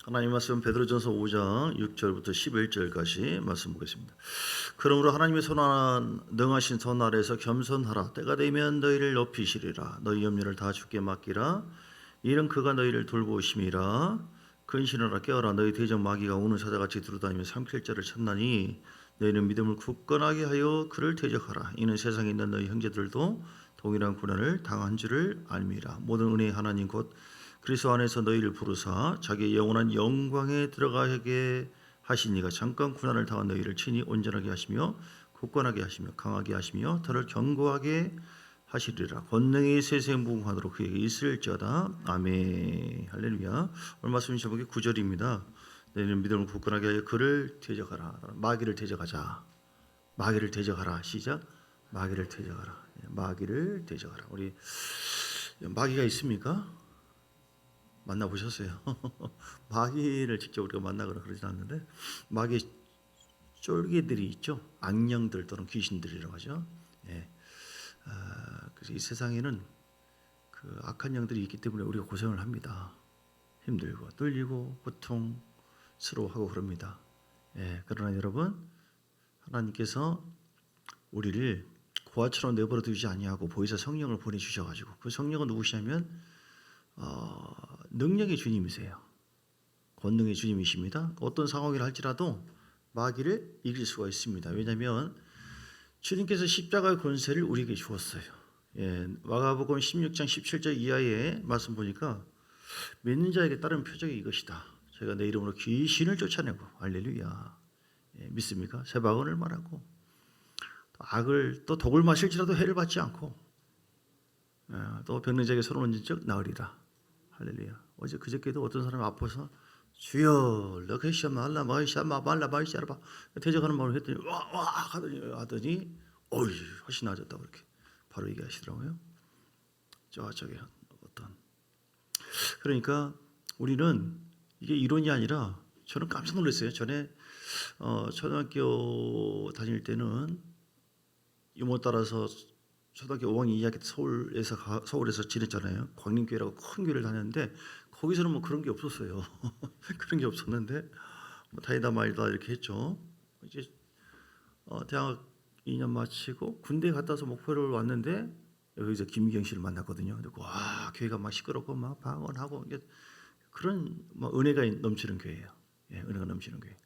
하나님 말씀 베드로전서 5장 6절부터 11절까지 말씀 보겠습니다. 그러므로 하나님의 선한 능하신 선 아래에서 겸손하라. 때가 되면 너희를 높이시리라. 너희 염려를 다 주께 맡기라. 이는 그가 너희를 돌보심이라. 근신하라 깨어라. 너희 대적 마귀가 우는 사자같이 두루다니며 삼킬 자를 찾나니 너희는 믿음을 굳건하게 하여 그를 대적하라. 이는 세상에 있는 너희 형제들도 동일한 고난을 당한 줄을 알미라. 모든 은혜의 하나님 곧 그리스도 안에서 너희를 부르사 자기의 영원한 영광에 들어가게 하시니가 잠깐 고난을 당한 너희를 친히 온전하게 하시며 굳건하게 하시며 강하게 하시며 더를 견고하게 하시리라. 권능이 세세 무궁하도록 그에게 있을지어다. 아멘. 할렐루야. 오늘 말씀 제목이 9절입니다. 너희는 믿음을 굳건하게 하여 그를 대적하라. 마귀를 대적하자. 마귀를 대적하라. 시작. 마귀를 대적하라. 마귀를 대적하라. 우리 마귀가 있습니까? 만나보셨어요? 마귀를 직접 우리가 만나거나 그러진 않는데 마귀 쫄개들이 있죠. 악령들 또는 귀신들이라고 하죠. 예. 그래서 이 세상에는 그 악한 영들이 있기 때문에 우리가 고생을 합니다. 힘들고 뚫리고 고통스러워하고 그럽니다. 예. 그러나 여러분 하나님께서 우리를 고아처럼 내버려 두지 아니하고 보혜사 성령을 보내주셔가지고 그 성령은 누구시냐면 능력의 주님이세요. 권능의 주님이십니다. 어떤 상황이라 할지라도 마귀를 이길 수가 있습니다. 왜냐하면 주님께서 십자가의 권세를 우리에게 주었어요. 예, 마가복음 16장 17절 이하의 말씀 보니까 믿는 자에게 따른 표적이 이것이다. 저희가 내 이름으로 귀신을 쫓아내고 할렐루야. 예, 믿습니까? 세바언을 말하고 악을 또 독을 마실지라도 해를 받지 않고 또 병능자에게 손을 얹은 적 나으리라. 할렐루야. 어제 그저께도 어떤 사람이 아파서 주여 러케시아 말라 마이샤 말라 마이샤라바 대적하는 말을 했더니 와 하더니 어이 훨씬 나아졌다고 그렇게 바로 얘기하시더라고요. 저쪽에 어떤 그러니까 우리는 이게 이론이 아니라 저는 깜짝 놀랐어요. 전에 초등학교 다닐 때는 이모 따라서 초등학교 5학년 2학기 때 서울에서 지냈잖아요. 광림교회라고 큰 교회를 다녔는데 거기서는 뭐 그런 게 없었어요. 그런 게 없었는데 뭐 다니다 말다 이렇게 했죠. 이제 대학 2년 마치고 군대 갔다 와서 목포를 왔는데 여기서 김미경 씨를 만났거든요. 와 교회가 막 시끄럽고 막 방언하고 그런 막 은혜가 넘치는 교회예요. 예, 은혜가 넘치는 교회.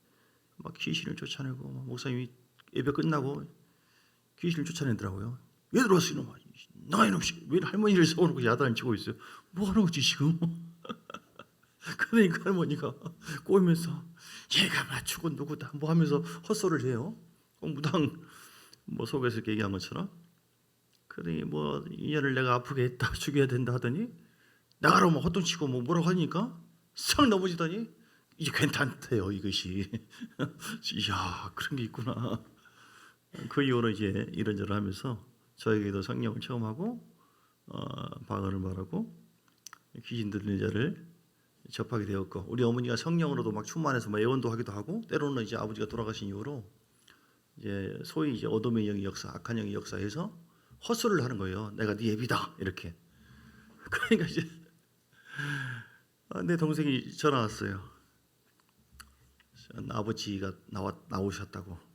막 귀신을 쫓아내고 목사님이 예배 끝나고 귀신을 쫓아내더라고요. 왜 들어왔어 이놈아? 나가 이놈 왜 할머니를 세워놓고 야단을 치고 있어요? 뭐 하는 거지 지금? 그러니까 할머니가 꼬이면서 얘가 맞추고 누구다 뭐 하면서 헛소리를 해요. 무당 뭐 속에서 이렇게 얘기한 것처럼. 그러니 뭐 이년을 내가 아프게 했다 죽여야 된다 하더니 나가라 뭐 헛동치고 뭐 뭐라고 하니까 싹 넘어지더니 이제 괜찮대요 이것이. 이야 그런 게 있구나. 그 이후로 이제 이런저런 하면서 저에게도 성령을 체험하고 방언을 말하고 귀신 들린 자를 접하게 되었고 우리 어머니가 성령으로도 막 충만해서 막 예언도 하기도 하고 때로는 이제 아버지가 돌아가신 이후로 이제 소위 이제 어둠의 영의 역사, 악한 영의 역사에서 헛소리를 하는 거예요. 내가 네 애비다 이렇게. 그러니까 이제 내 동생이 전화 왔어요. 아버지가 나오셨다고.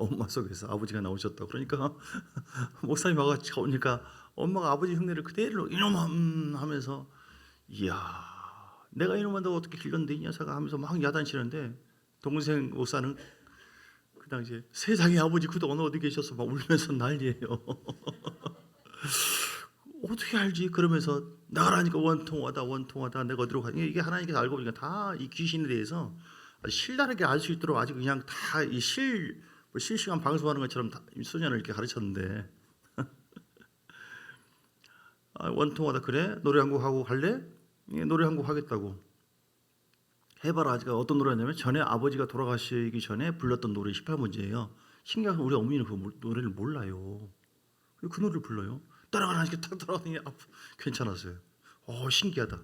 엄마 속에서 아버지가 나오셨다고. 그러니까 목사님 와가지고 오니까 엄마가 아버지 흉내를 그대로 이놈아 하면서 이야 내가 이놈한다고 어떻게 길렀는데 이 녀석아 하면서 막 야단치는데 동생 목사는 그 당시에 세상에 아버지 그도 어디 계셔서 막 울면서 난리예요. 어떻게 알지? 그러면서 나가라니까 원통하다 내가 어디로 가니 이게 하나님께서 알고 보니까 다 이 귀신에 대해서 신랄하게 알 수 있도록 아주 그냥 다 이 실시간 방송하는 것처럼 소년을 이렇게 가르쳤는데 원통하다 그래? 노래 한 곡 하고 갈래? 예, 노래 한 곡 하겠다고. 해봐라. 아직 어떤 노래냐면 전에 아버지가 돌아가시기 전에 불렀던 노래 18문제예요. 신기하게 우리 어머니는 그 노래를 몰라요. 그 노래를 불러요. 따라가라 하니까 탁 따라가더니 괜찮았어요. 신기하다.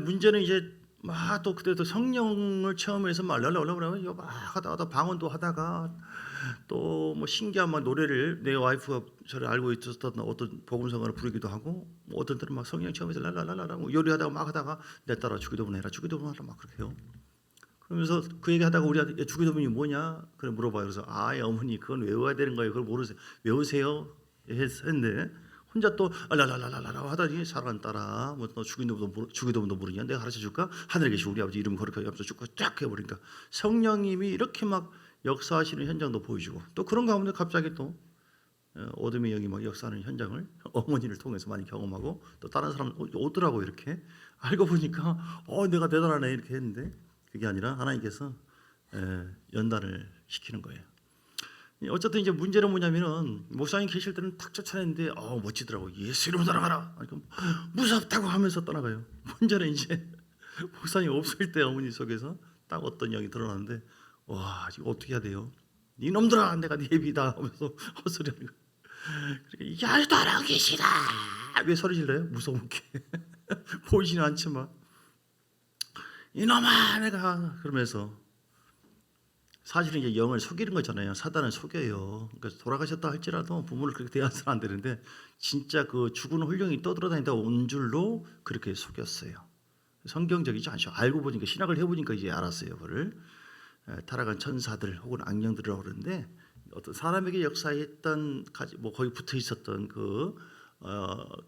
문제는 이제 막 또 그때도 성령을 체험해서 막 랄랄랄랄 막 하다가 방언도 하다가 또 뭐 신기한 막 노래를 내 와이프가 저를 알고 있었던 어떤 복음성가를 부르기도 하고 뭐 어떤 때는 막 성령 체험해서 랄랄랄랄 뭐 요리하다가 막 하다가 내 딸아 주기도문 해라 주기도문 하라 막 그렇게 해요. 그러면서 그 얘기하다가 우리한테 주기도문이 뭐냐 그래 물어봐요. 그래서 어머니 그건 외워야 되는 거예요. 그걸 모르세요. 외우세요 했는데 혼자 또 랄랄랄랄라 하더니 사랑하는 딸아 뭐 너 주기도문도 모르냐 내가 가르쳐 줄까? 하늘에 계신 우리 아버지 이름 거룩하게 하면서 쭉 쫙 해버리니까 성령님이 이렇게 막 역사하시는 현장도 보여주고 또 그런 가운데 갑자기 또 어둠의 영이 막 역사하는 현장을 어머니를 통해서 많이 경험하고 또 다른 사람 오더라고 이렇게 알고 보니까 내가 대단하네 이렇게 했는데 그게 아니라 하나님께서 연단을 시키는 거예요. 어쨌든 이제 문제는 뭐냐면은 목사님 계실 때는 탁 쫓아냈는데 멋지더라고. 예수 이름으로 따라가라. 무섭다고 하면서 떠나가요. 문제는 이제 목사님 없을 때 어머니 속에서 딱 어떤 영이 드러나는데 와 이거 어떻게 해야 돼요? 이놈들아 내가 네 애비다 하면서 헛소리하는 거예요. 그러니까 열도로 계시다. 왜 소리 질러요? 무서운게 보이지는 않지만 이놈아 내가 그러면서 사실은 이제 영을 속이는 거잖아요. 사단을 속여요. 그러니까 돌아가셨다 할지라도 부모를 그렇게 대해서는 안 되는데 진짜 그 죽은 홀령이 떠돌아다니다 온 줄로 그렇게 속였어요. 성경적이지 않죠. 알고 보니까 신학을 해보니까 이제 알았어요. 그걸 타락한 천사들 혹은 악령들이라고 그러는데 어떤 사람에게 역사했던 뭐 거기 붙어 있었던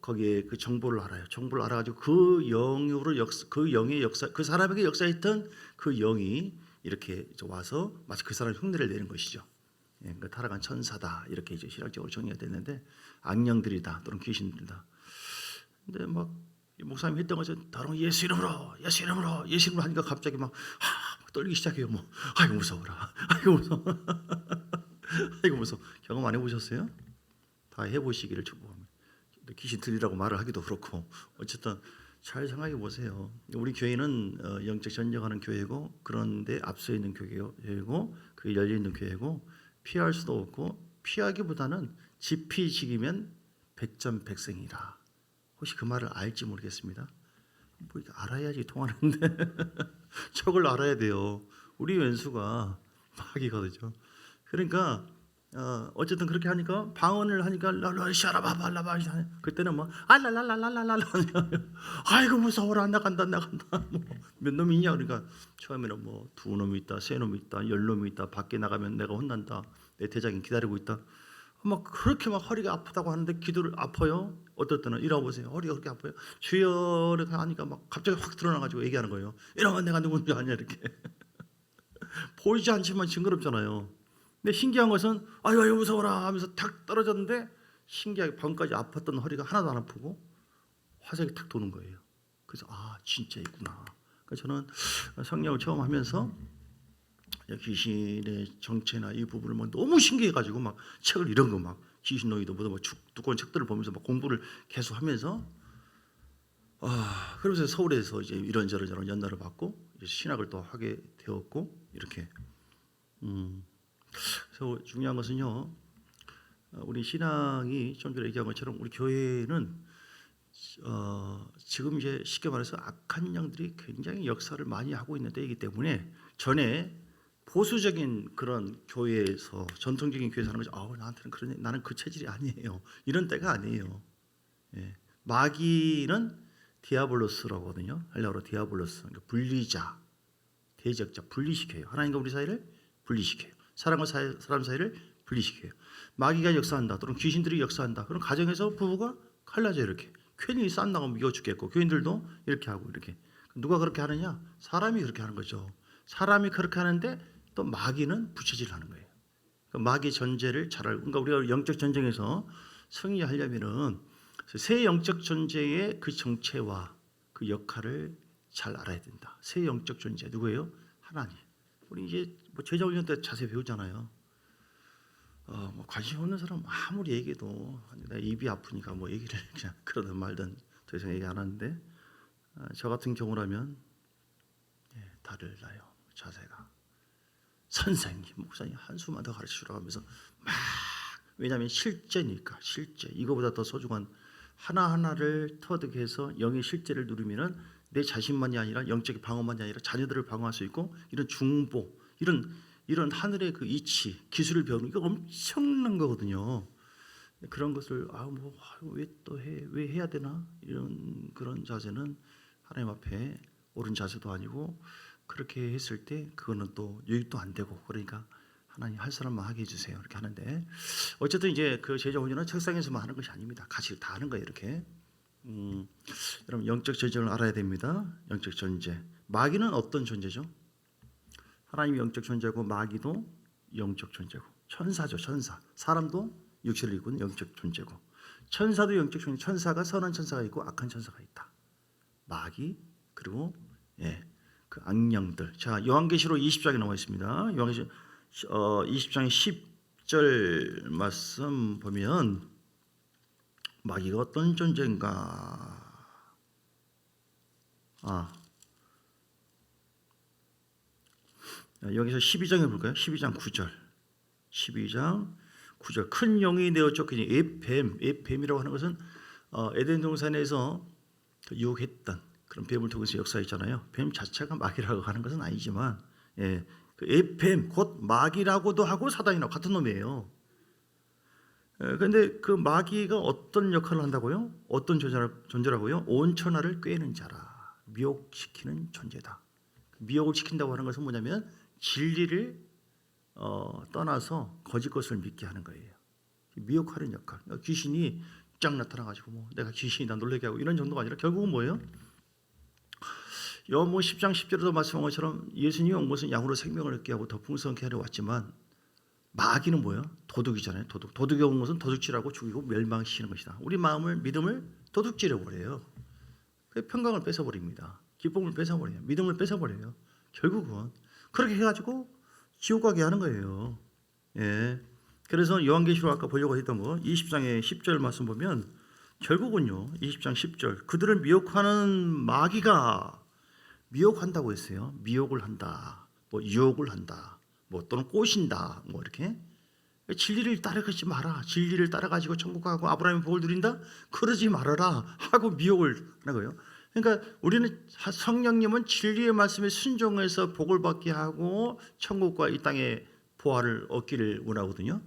거기에 그 정보를 알아요. 정보를 알아가지고 그 영으로 그 영의 역사 그 사람에게 역사했던 그 영이 이렇게 와서 마치 그 사람 흉내를 내는 것이죠. 그러니까 타락한 천사다 이렇게 이제 신학적으로 정리가 됐는데 악령들이다 또는 귀신들이다. 근데 막 목사님이 했던 것은 다른 예수 이름으로 하니까 갑자기 막 떨기 시작해요. 뭐 아이고 무서워라. 아이고 무서워. 아이고 무서워. 경험 안 해보셨어요? 다 해보시기를 축복합니다. 귀신 들리라고 말을 하기도 그렇고 어쨌든 잘 생각해 보세요. 우리 교회는 영적 전쟁하는 교회고 그런데 앞서 있는 교회고 그 열려 있는 교회고 피할 수도 없고 피하기보다는 지피지기면 백전백승이라. 혹시 그 말을 알지 모르겠습니다. 뭐 알아야지 통하는데 저걸 알아야 돼요. 우리 왼수가 마귀거든요. 그러니까 어쨌든 그렇게 하니까 방언을 하니까 랄랄샤라바발라바 그때는 뭐 알랄랄랄랄랄라 아이고 무서워라 나간다 뭐몇 놈이 있냐 그러니까 처음에는 뭐 두 놈이 있다 세 놈이 있다 열 놈이 있다 밖에 나가면 내가 혼난다 내 대장이 기다리고 있다 막 그렇게 막 허리가 아프다고 하는데 기도를 아파요. 어떨 때는 이러고 보세요. 허리가 그렇게 아파요. 주여를 하니까 막 갑자기 확 드러나가지고 얘기하는 거예요. 이러면 내가 누군지 아냐 이렇게 보이지 않지만 징그럽잖아요. 근데 신기한 것은 아유 무서워라 하면서 탁 떨어졌는데 신기하게 밤까지 아팠던 허리가 하나도 안 아프고 화색이 탁 도는 거예요. 그래서 진짜 있구나. 그러니까 저는 성령을 처음 하면서 귀신의 정체나 이 부분을 막 너무 신기해가지고 막 책을 이런 거 막 귀신 노이도 뭐 두꺼운 책들을 보면서 막 공부를 계속하면서 그러면서 서울에서 이제 이런저런 연단을 받고 이제 신학을 또 하게 되었고 이렇게 그래서 중요한 것은요 우리 신앙이 좀 전에 얘기한 것처럼 우리 교회는 지금 이제 쉽게 말해서 악한 영들이 굉장히 역사를 많이 하고 있는 때이기 때문에 전에 보수적인 그런 교회에서 전통적인 교회에서 하는 거죠. 나한테는 나는 그 체질이 아니에요. 이런 때가 아니에요. 마귀는 디아블로스라고 하거든요. 헬라어로 디아블로스. 그러니까 분리자, 대적자, 분리시켜요. 하나님과 우리 사이를 분리시켜요. 사람과 사람 사이를 분리시켜요. 마귀가 역사한다. 또는 귀신들이 역사한다. 그럼 가정에서 부부가 갈라져요. 이렇게. 괜히 싼다고 미워 죽겠고 교인들도 이렇게 하고 이렇게. 누가 그렇게 하느냐? 사람이 그렇게 하는 거죠. 사람이 그렇게 하는데 또 마귀는 부채질을 하는 거예요. 그러니까 마귀 전제를 잘 알고, 그러니까 우리가 영적 전쟁에서 승리하려면은 새 영적 존재의 그 정체와 그 역할을 잘 알아야 된다. 새 영적 존재 누구예요? 하나님. 우리 이제 뭐 제자훈련 때 자세히 배우잖아요. 뭐 관심 없는 사람 아무리 얘기해도 내가 입이 아프니까 뭐 얘기를 그냥 그러든 말든 더 이상 얘기 안 하는데 저 같은 경우라면 달라요. 자세가. 선생님, 목사님 한수만 더 가르치라고 하면서 막 왜냐하면 실제니까 실제 이거보다 더 소중한 하나하나를 터득해서 영의 실제를 누리면은 내 자신만이 아니라 영적인 방어만이 아니라 자녀들을 방어할 수 있고 이런 중보 이런 하늘의 그 이치 기술을 배우는 게 엄청난 거거든요. 그런 것을 왜 또 해? 왜 해야 되나? 이런 그런 자세는 하나님 앞에 옳은 자세도 아니고 그렇게 했을 때 그거는 또 유익도 안 되고 그러니까 하나님 할 사람만 하게 해주세요. 이렇게 하는데 어쨌든 이제 그 제자 훈련은 책상에서만 하는 것이 아닙니다. 같이 다 하는 거예요. 이렇게. 여러분 영적 전쟁을 알아야 됩니다. 영적 전쟁. 마귀는 어떤 존재죠? 하나님이 영적 존재고 마귀도 영적 존재고 천사죠. 천사. 사람도 육체를 입고 있는 영적 존재고 천사도 영적 존재. 천사가 선한 천사가 있고 악한 천사가 있다. 마귀 그리고 그 악령들. 자, 요한계시록 20장에 나와 있습니다. 요한계시록 20장의 10절 말씀 보면 마귀가 어떤 존재인가? 여기서 12장에 볼까요? 12장 9절. 12장 9절. 큰 영이 내어 쫓기니 뱀이라고 하는 것은 에덴 동산에서 유혹했던 그런 뱀을 통해서 역사했잖아요. 뱀 자체가 마귀라고 하는 것은 아니지만 그 뱀 곧 마귀라고도 하고 사단이라고 같은 놈이에요. 그런데 그 마귀가 어떤 역할을 한다고요? 어떤 존재라고요? 온 천하를 꿰는 자라. 미혹시키는 존재다. 미혹을 시킨다고 하는 것은 뭐냐면 진리를 떠나서 거짓 것을 믿게 하는 거예요. 미혹하는 역할. 귀신이 쫙 나타나가지고 내가 귀신이다 놀라게 하고 이런 정도가 아니라 결국은 뭐예요? 요한복음 10장 10절에도 말씀한 것처럼 예수님이 온 것은 양으로 생명을 얻게 하고 더 풍성하게 하려 왔지만 마귀는 뭐예요? 도둑이잖아요. 도둑이 온 것은 도둑질하고 죽이고 멸망시키는 것이다. 우리 마음을 믿음을 도둑질해 버려요. 평강을 뺏어버립니다. 기쁨을 뺏어버려요. 믿음을 뺏어버려요. 결국은 그렇게 해가지고 지옥 가게 하는 거예요. 그래서 요한계시록 아까 보려고 했던 거 20장의 10절 말씀 보면 결국은요 20장 10절 그들을 미혹하는 마귀가 미혹한다고 했어요. 미혹을 한다, 뭐 유혹을 한다, 뭐 또는 꼬신다, 뭐 이렇게 진리를 따라가지 마라. 진리를 따라가지고 천국 가고 아브라함의 복을 누린다. 그러지 말아라 하고 미혹을 하는 거예요. 그러니까 우리는 성령님은 진리의 말씀에 순종해서 복을 받게 하고 천국과 이 땅의 보화를 얻기를 원하거든요.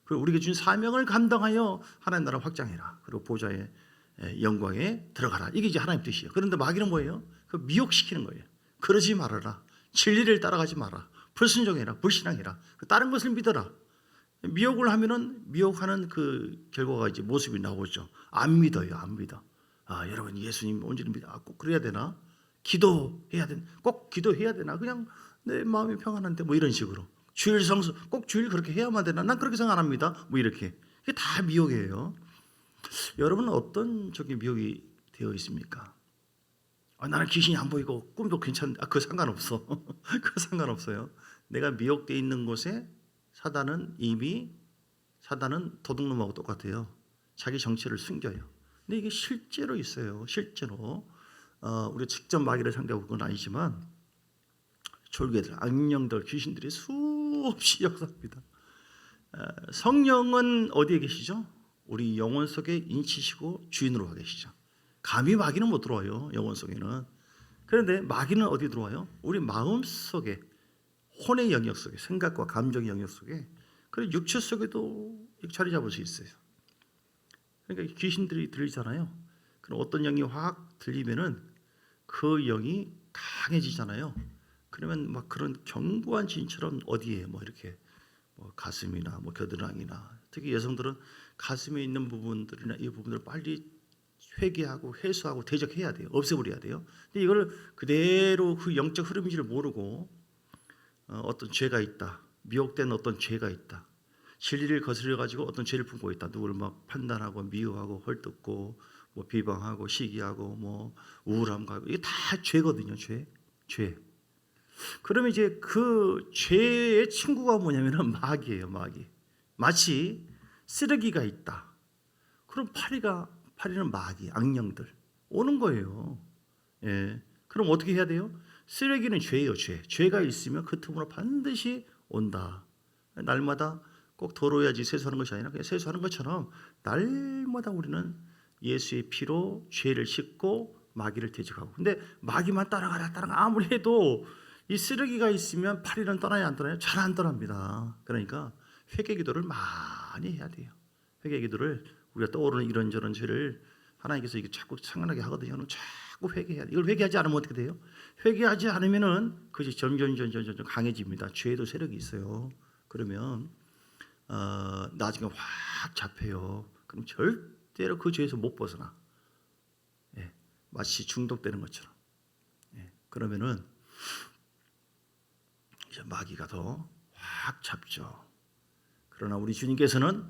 그리고 우리에게 준 사명을 감당하여 하나님 나라 확장해라. 그리고 보좌의 영광에 들어가라. 이게 이제 하나님 뜻이에요. 그런데 마귀는 뭐예요? 그 미혹시키는 거예요. 그러지 말아라. 진리를 따라가지 마라. 불순종해라. 불신앙해라. 다른 것을 믿어라. 미혹을 하면은 미혹하는 그 결과가 이제 모습이 나오죠. 안 믿어요. 안 믿어. 여러분 예수님 온전히 믿어. 꼭 그래야 되나? 기도해야 되나? 꼭 기도해야 되나? 그냥 내 마음이 평안한데 뭐 이런 식으로. 주일 성수 꼭 주일 그렇게 해야만 되나? 난 그렇게 생각 안 합니다. 뭐 이렇게. 이게 다 미혹이에요. 여러분은 어떤 저기 미혹이 되어 있습니까? 나는 귀신이 안 보이고 꿈도 괜찮은데 그거 상관없어. 그거 상관없어요. 내가 미혹되어 있는 곳에 사단은 도둑놈하고 똑같아요. 자기 정체를 숨겨요. 근데 이게 실제로 있어요. 실제로 우리가 직접 마귀를 상대하고 그건 아니지만 졸개들, 악령들, 귀신들이 수없이 역사합니다. 성령은 어디에 계시죠? 우리 영혼 속에 인치시고 주인으로 와 계시죠. 감히 마귀는 못 들어와요. 영혼 속에는. 그런데 마귀는 어디 들어와요? 우리 마음 속에, 혼의 영역 속에, 생각과 감정의 영역 속에, 그리고 육체 속에도 자리 잡을 수 있어요. 그러니까 귀신들이 들리잖아요. 그럼 어떤 영이 확 들리면은 그 영이 강해지잖아요. 그러면 막 그런 견고한 진처럼 어디에 뭐 이렇게 뭐 가슴이나 뭐 겨드랑이나 특히 여성들은 가슴에 있는 부분들이나 이 부분들을 빨리 회개하고 회수하고 대적해야 돼요. 없애버려야 돼요. 근데 이걸 그대로 그 영적 흐름인지를 모르고 어떤 죄가 있다. 미혹된 어떤 죄가 있다. 진리를 거스려 가지고 어떤 죄를 품고 있다. 누구를 막 판단하고 미워하고 헐뜯고 뭐 비방하고 시기하고 뭐 우울함 가고 이게 다 죄거든요. 죄. 그러면 이제 그 죄의 친구가 뭐냐면은 마귀예요. 마귀. 마치 쓰레기가 있다. 그럼 파리는 마귀, 악령들 오는 거예요. 그럼 어떻게 해야 돼요? 쓰레기는 죄예요. 죄가 있으면 그 틈으로 반드시 온다. 날마다 꼭 더러워야지 세수하는 것이 아니라 그냥 세수하는 것처럼 날마다 우리는 예수의 피로 죄를 씻고 마귀를 대적하고. 근데 마귀만 따라가라 아무리 해도 이 쓰레기가 있으면 파리는 떠나야 안 떠나요? 잘 안 떠납니다. 그러니까 회개 기도를 많이 해야 돼요. 회개 기도를 우리가 떠오르는 이런저런 죄를 하나님께서 이게 자꾸 생각나게 하거든요. 자꾸 회개해야 돼. 이걸 회개하지 않으면 어떻게 돼요? 회개하지 않으면은 그것이 점점 강해집니다. 죄도 세력이 있어요. 그러면 나중에 확 잡혀요. 그럼 절대로 그 죄에서 못 벗어나. 예, 마치 중독되는 것처럼. 예, 그러면은 이제 마귀가 더 확 잡죠. 그러나 우리 주님께서는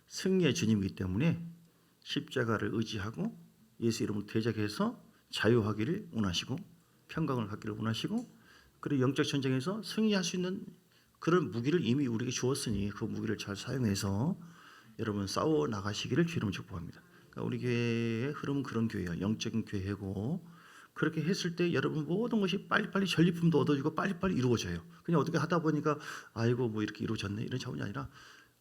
승리의 주님이기 때문에 십자가를 의지하고 예수 이름으로 대적해서 자유하기를 원하시고 평강을 갖기를 원하시고, 그리고 영적 전쟁에서 승리할 수 있는 그런 무기를 이미 우리에게 주었으니 그 무기를 잘 사용해서 여러분 싸워 나가시기를 주님 축복합니다. 그러니까 우리 교회의 흐름은 그런 교회예요. 영적인 교회고, 그렇게 했을 때 여러분 모든 것이 빨리빨리 전리품도 얻어지고 빨리빨리 이루어져요. 그냥 어떻게 하다 보니까 아이고 뭐 이렇게 이루어졌네 이런 차원이 아니라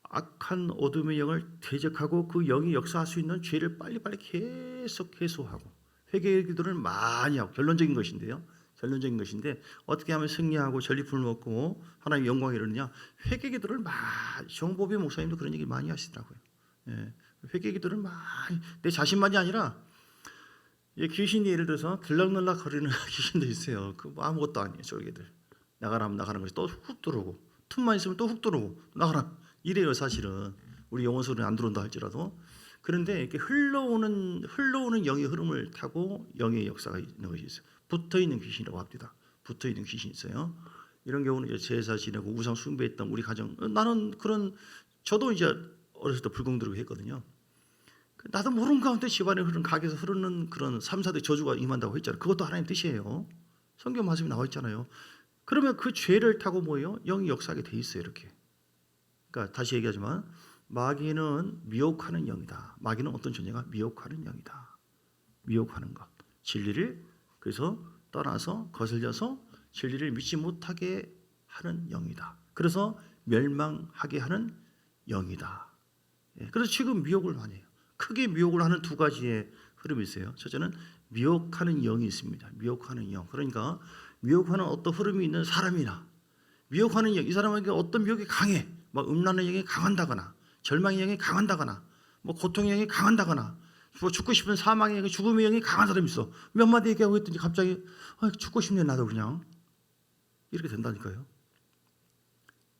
악한 어둠의 영을 대적하고 그 영이 역사할 수 있는 죄를 빨리빨리 계속 해소하고 회개의 기도를 많이 하고 결론적인 것인데 어떻게 하면 승리하고 전리품을 얻고 하나님의 영광이 이르느냐? 회개 기도를 많이, 정보비 목사님도 그런 얘기 많이 하시더라고요. 예, 회개 기도를 많이, 내 자신만이 아니라 귀신이 예를 들어서 들락날락 거리는 귀신도 있어요. 그 아무것도 아니에요. 저기들 나가라면 나가는 것이 또 훅 들어오고 틈만 있으면 또 훅 들어오고 나가라 이래요. 사실은 우리 영혼 소리는 안 들어온다 할지라도. 그런데 이렇게 흘러오는 영의 흐름을 타고 영의 역사가 있는 것이 있어요. 붙어있는 귀신이라고 합니다. 붙어있는 귀신이 있어요. 이런 경우는 이제 제사 지내고 우상 숭배했던 우리 가정, 나는 그런, 저도 이제 어렸을 때 불공 들고 했거든요. 나도 모르는 가운데 집안에 흐르는, 가게에서 흐르는 그런 3, 4대 저주가 임한다고 했잖아요. 그것도 하나님 뜻이에요. 성경 말씀이 나와 있잖아요. 그러면 그 죄를 타고 뭐예요? 영이 역사하게 돼 있어요. 이렇게. 그러니까 다시 얘기하지만 마귀는 미혹하는 영이다. 마귀는 어떤 존재가? 미혹하는 영이다. 미혹하는 것. 진리를 그래서 떠나서 거슬려서 진리를 믿지 못하게 하는 영이다. 그래서 멸망하게 하는 영이다. 그래서 지금 미혹을 많이 해요. 크게 미혹을 하는 두 가지의 흐름이 있어요. 첫째는 미혹하는 영이 있습니다. 미혹하는 영. 그러니까 미혹하는 어떤 흐름이 있는 사람이나 미혹하는 영, 이 사람에게 어떤 미혹이 강해. 막 음란의 영이 강한다거나 절망의 영이 강한다거나 뭐 고통의 영이 강한다거나 뭐 죽고 싶은 사망의 영이, 죽음의 영이 강한 사람이 있어. 몇 마디 얘기하고 있더니 갑자기 죽고 싶네 나도 그냥. 이렇게 된다니까요.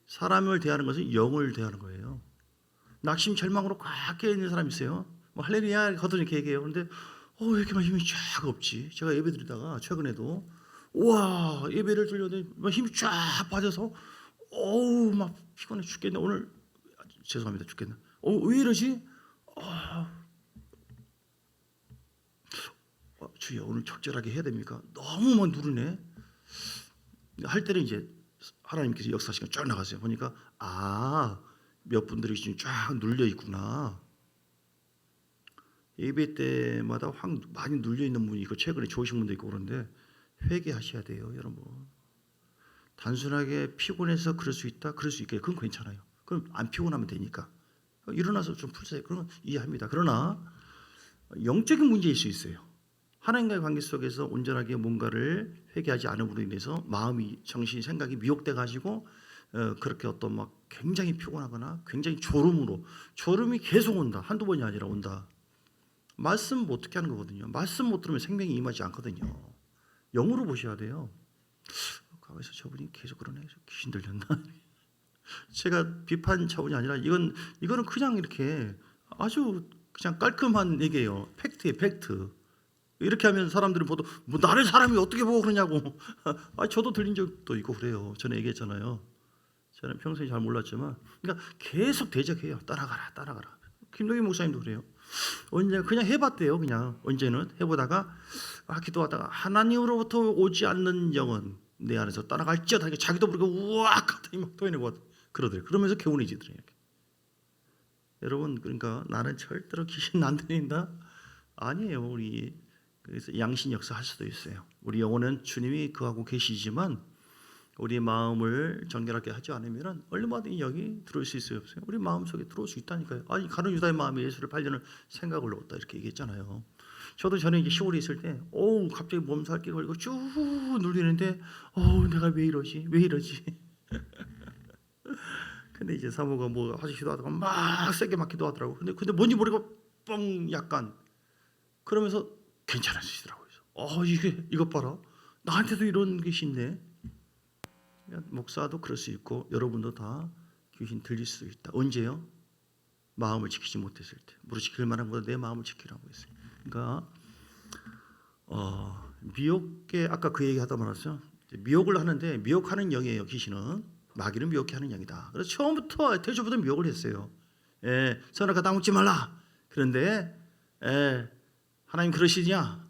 사람을 대하는 것은 영을 대하는 거예요. 낙심 절망으로 꽉 깨어있는 사람이 있어요. 뭐 할렐루야 하더니 이렇게 얘기해요. 그런데 왜 이렇게 막 힘이 쫙 없지? 제가 예배 드리다가 최근에도 와 예배를 드렸는데 막 힘이 쫙 빠져서 어우 막 피곤해 죽겠네. 오늘 죄송합니다 죽겠네. 왜 이러지? 주여 오늘 적절하게 해야 됩니까? 너무 막 누르네. 할 때는 이제 하나님께서 역사시간 쫙 나갔어요. 보니까 몇 분들이 지금 쫙 눌려 있구나. 예배 때마다 확 많이 눌려 있는 분이 있고 최근에 좋으신 분도 있고 그런데 회개하셔야 돼요, 여러분. 단순하게 피곤해서 그럴 수 있다, 그럴 수 있게 그건 괜찮아요. 그럼 안 피곤하면 되니까 일어나서 좀 풀세요. 그러면 이해합니다. 그러나 영적인 문제일 수 있어요. 하나님과의 관계 속에서 온전하게 뭔가를 회개하지 않음으로 인해서 마음이, 정신이, 생각이 미혹돼 가지고 그렇게 어떤 막 굉장히 피곤하거나 굉장히 졸음이 계속 온다. 한두 번이 아니라 온다. 말씀 못 듣게 하는 거거든요. 말씀 못 들으면 생명이 임하지 않거든요. 영으로 보셔야 돼요. 가만있어 저분이 계속 그러네. 귀신 들렸나? 제가 비판 차원이 아니라 이거는 그냥 이렇게 아주 그냥 깔끔한 얘기예요. 팩트예요, 팩트. 이렇게 하면 사람들은 보도 뭐 나를 사람이 어떻게 보고 그러냐고. 저도 들린 적도 있고 그래요. 전에 얘기했잖아요. 저는 평소에 잘 몰랐지만, 그러니까 계속 대적해요. 따라가라. 김동희 목사님도 그래요. 언제 그냥 해봤대요. 그냥 언제는 해보다가 기도하다가 하나님으로부터 오지 않는 영은 내 안에서 따라갈지어다. 자기도 모르게 우악 하더니 막 토해내고 그러더래요. 그러면서 개운해지더래요. 여러분, 그러니까 나는 절대로 귀신 안 들린다? 아니에요. 우리 그래서 양신 역사 할 수도 있어요. 우리 영혼은 주님이 그하고 계시지만 우리 마음을 정결하게 하지 않으면 얼마든지 여기 들어올 수 있어요, 없어요? 우리 마음 속에 들어올 수 있다니까요. 가룟 유다의 마음에 예수를 팔려는 생각을 얻었다 이렇게 얘기했잖아요. 저도 전에 이제 시골에 있을 때, 갑자기 몸살기 걸리고 쭉 눌리는데, 내가 왜 이러지? 왜 이러지? 근데 이제 사모가 뭐 하시기도 하다가 막 세게 맞기도 하더라고. 근데 뭔지 모르고 뻥 약간 그러면서 괜찮아지시더라고요. 이것 봐라. 나한테도 이런 것이 있네. 목사도 그럴 수 있고 여러분도 다 귀신 들릴 수 있다. 언제요? 마음을 지키지 못했을 때. 무릇 지킬 만한 것보다 내 마음을 지키라고 했어요. 그러니까 미혹계 아까 그 얘기 하다 말았어요. 미혹을 하는데 미혹하는 영이에요. 귀신은 마귀는 미혹해 하는 영이다. 그래서 처음부터 태초부터 미혹을 했어요. 선악과 다 먹지 말라. 그런데 하나님 그러시냐?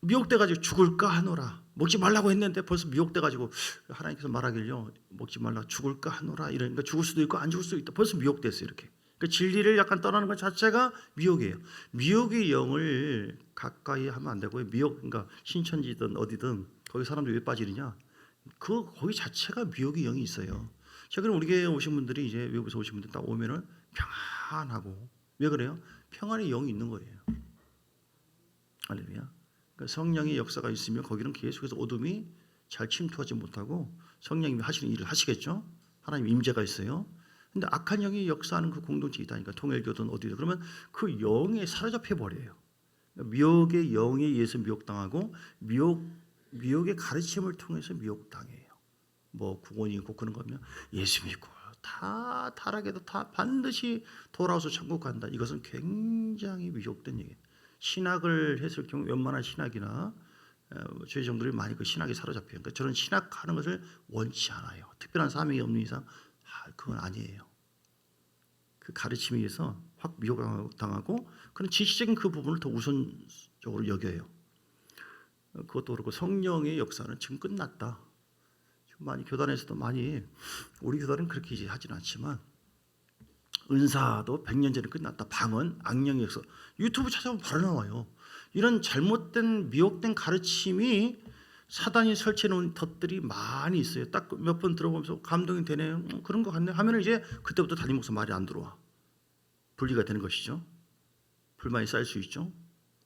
미혹돼가지고 죽을까 하노라. 먹지 말라고 했는데 벌써 미혹돼가지고 하나님께서 말하길요. 먹지 말라 죽을까 하노라. 이러니까 죽을 수도 있고 안 죽을 수도 있다. 벌써 미혹됐어요. 이렇게. 그러니까 진리를 약간 떠나는 것 자체가 미혹이에요. 미혹의 영을 가까이 하면 안 되고요. 미혹 그러니까 신천지든 어디든 거기 사람들이 왜 빠지느냐? 거기 자체가 미혹의 영이 있어요. 자, 그럼 우리 교회에 오신 분들이 이제 외국에서 오신 분들 딱 오면은 평안하고 왜 그래요? 평안의 영이 있는 거예요. 할렐루야. 그러니까 성령의 역사가 있으면 거기는 계속해서 어둠이 잘 침투하지 못하고 성령님이 하시는 일을 하시겠죠. 하나님 임재가 있어요. 근데 악한 영이 역사하는 그 공동체가 있다니까 통일교든 어디든 그러면 그 영에 사로잡혀 버려요. 미혹의 영에 의해서 미혹당하고 미혹의 가르침을 통해서 미혹당해요. 뭐 구원이 있고 그런 거면 예수 믿고 다 타락해도 다 반드시 돌아와서 천국 간다. 이것은 굉장히 미혹된 얘기예요. 신학을 했을 경우 웬만한 신학이나 저희 정도를 많이 그 신학에 사로잡혀요. 그러니까 저는 신학하는 것을 원치 않아요. 특별한 사명이 없는 이상 그건 아니에요. 그 가르침에 의해서 확 미혹당하고 그런 지식적인 그 부분을 더 우선적으로 여겨요. 그것도 그렇고 성령의 역사는 지금 끝났다. 지금 많이 교단에서도 많이 우리 교단은 그렇게 이제 하지는 않지만 은사도 100년 전에 끝났다. 방언, 악령의 역사. 유튜브 찾아보면 바로 나와요. 이런 잘못된 미혹된 가르침이 사단이 설치해 놓은 덫들이 많이 있어요. 딱 몇 번 들어보면서 감동이 되네요. 그런 것 같네 하면은 이제 그때부터 담임 목사 말이 안 들어와. 분리가 되는 것이죠. 불만이 쌓일 수 있죠.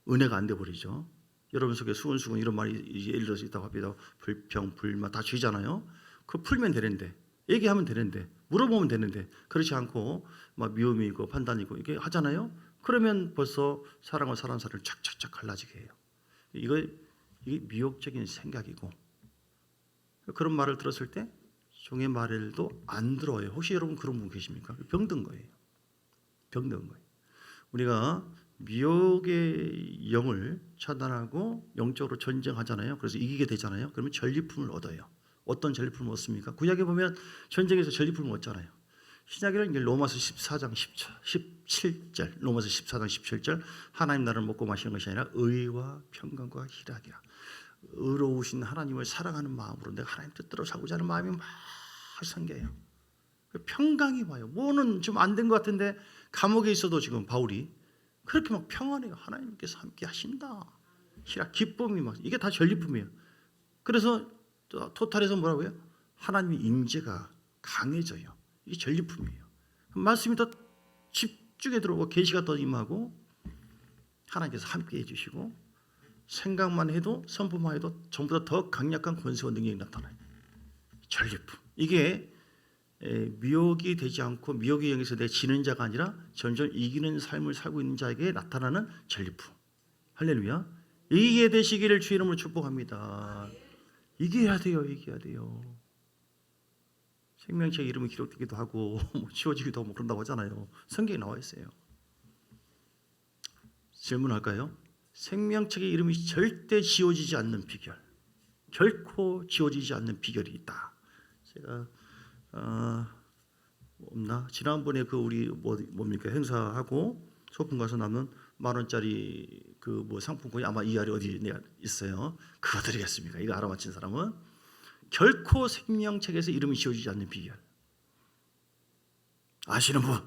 은혜가 안 돼 버리죠. 여러분 속에 수근수근 이런 말이 이제 예를 들어서 있다고 합니다. 불평, 불만 다 죄잖아요. 그거 풀면 되는데 얘기하면 되는데 물어보면 되는데 그렇지 않고 막 미움이 있고 판단이 있고 이게 하잖아요. 그러면 벌써 사랑과 사랑을 착착착 갈라지게 해요. 이게 미혹적인 생각이고 그런 말을 들었을 때 종의 말을도 안 들어요. 혹시 여러분 그런 분 계십니까? 병든 거예요. 병든 거예요. 우리가 미혹의 영을 차단하고 영적으로 전쟁하잖아요. 그래서 이기게 되잖아요. 그러면 전리품을 얻어요. 어떤 전리품을 얻습니까? 구약에 보면 전쟁에서 전리품을 얻잖아요. 신약에는 이제 로마서 14장 17절, 로마서 14장 17절 하나님 나라를 먹고 마시는 것이 아니라 의와 평강과 희락이라. 의로우신 하나님을 사랑하는 마음으로 내가 하나님 뜻대로 살고자 하는 마음이 막 생겨요. 평강이 와요. 뭐는 좀 안 된 것 같은데 감옥에 있어도 지금 바울이 그렇게 막 평안해요. 하나님께서 함께 하신다. 희락, 기쁨이 막 이게 다 전리품이에요. 그래서 토탈에서 뭐라고요? 하나님의 임재가 강해져요. 이게 전리품이에요. 말씀이 더 집중해 들어오고 계시가 더 임하고 하나님께서 함께 해주시고 생각만 해도 선포만 해도 전보다 더 강력한 권세와 능력이 나타나요. 전리품. 이게 미혹이 되지 않고 미혹의 영에서 내 지는 자가 아니라 점점 이기는 삶을 살고 있는 자에게 나타나는 전리품. 할렐루야. 이기게 되시기를 주의 이름으로 축복합니다. 이겨야 돼요. 이겨야 돼요. 생명책 이름이 기록되기도 하고 지워지기도 하고 그런다고 하잖아요. 성경에 나와 있어요. 질문할까요? 생명책의 이름이 절대 지워지지 않는 비결, 결코 지워지지 않는 비결이 있다. 제가 없나? 지난번에 그 우리 뭡니까 행사하고 소풍 가서 남는 10,000원짜리 그 뭐 상품권이 아마 이 아래 어디 있어요. 그거 드리겠습니다. 이거 알아맞힌 사람은 결코 생명책에서 이름이 지워지지 않는 비결. 아시는 분?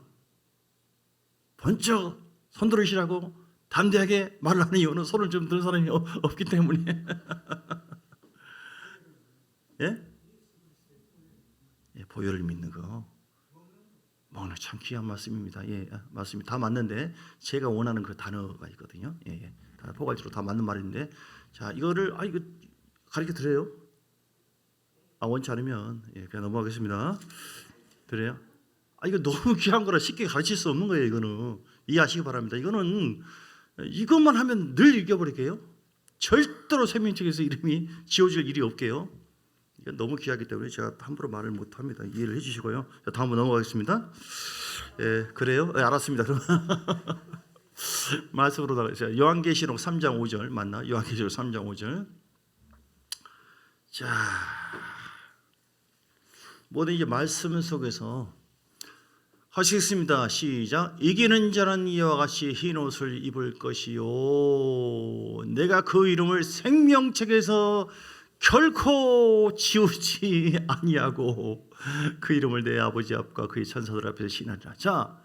번쩍 손 들으시라고 담대하게 말을 하는 이유는 손을 좀 드는 사람이 없기 때문에. 예? 보혈을 믿는 거. 참 귀한 말씀입니다. 예, 맞습니다. 다 맞는데 제가 원하는 그 단어가 있거든요. 예, 예. 다 포괄적으로 다 맞는 말인데, 자 이거를 이거 가르쳐 드려요. 원치 않으면 그냥 넘어가겠습니다. 그래요? 이거 너무 귀한 거라 쉽게 가르칠 수 없는 거예요. 이거는 이해하시기 바랍니다. 이것만 하면 늘 이겨버릴게요. 절대로 생명책에서 이름이 지워질 일이 없게요. 이건 너무 귀하기 때문에 제가 함부로 말을 못합니다. 이해를 해주시고요. 자, 다음으로 넘어가겠습니다. 그래요? 알았습니다. 그럼 말씀으로 나가자. 요한계시록 3장 5절 맞나? 요한계시록 3장 5절. 자, 모든 이제 말씀 속에서 하시겠습니다. 시작. 이기는 자는 이와 같이 흰 옷을 입을 것이요 내가 그 이름을 생명책에서 결코 지우지 아니하고 그 이름을 내 아버지 앞과 그의 천사들 앞에서 신하리라. 자,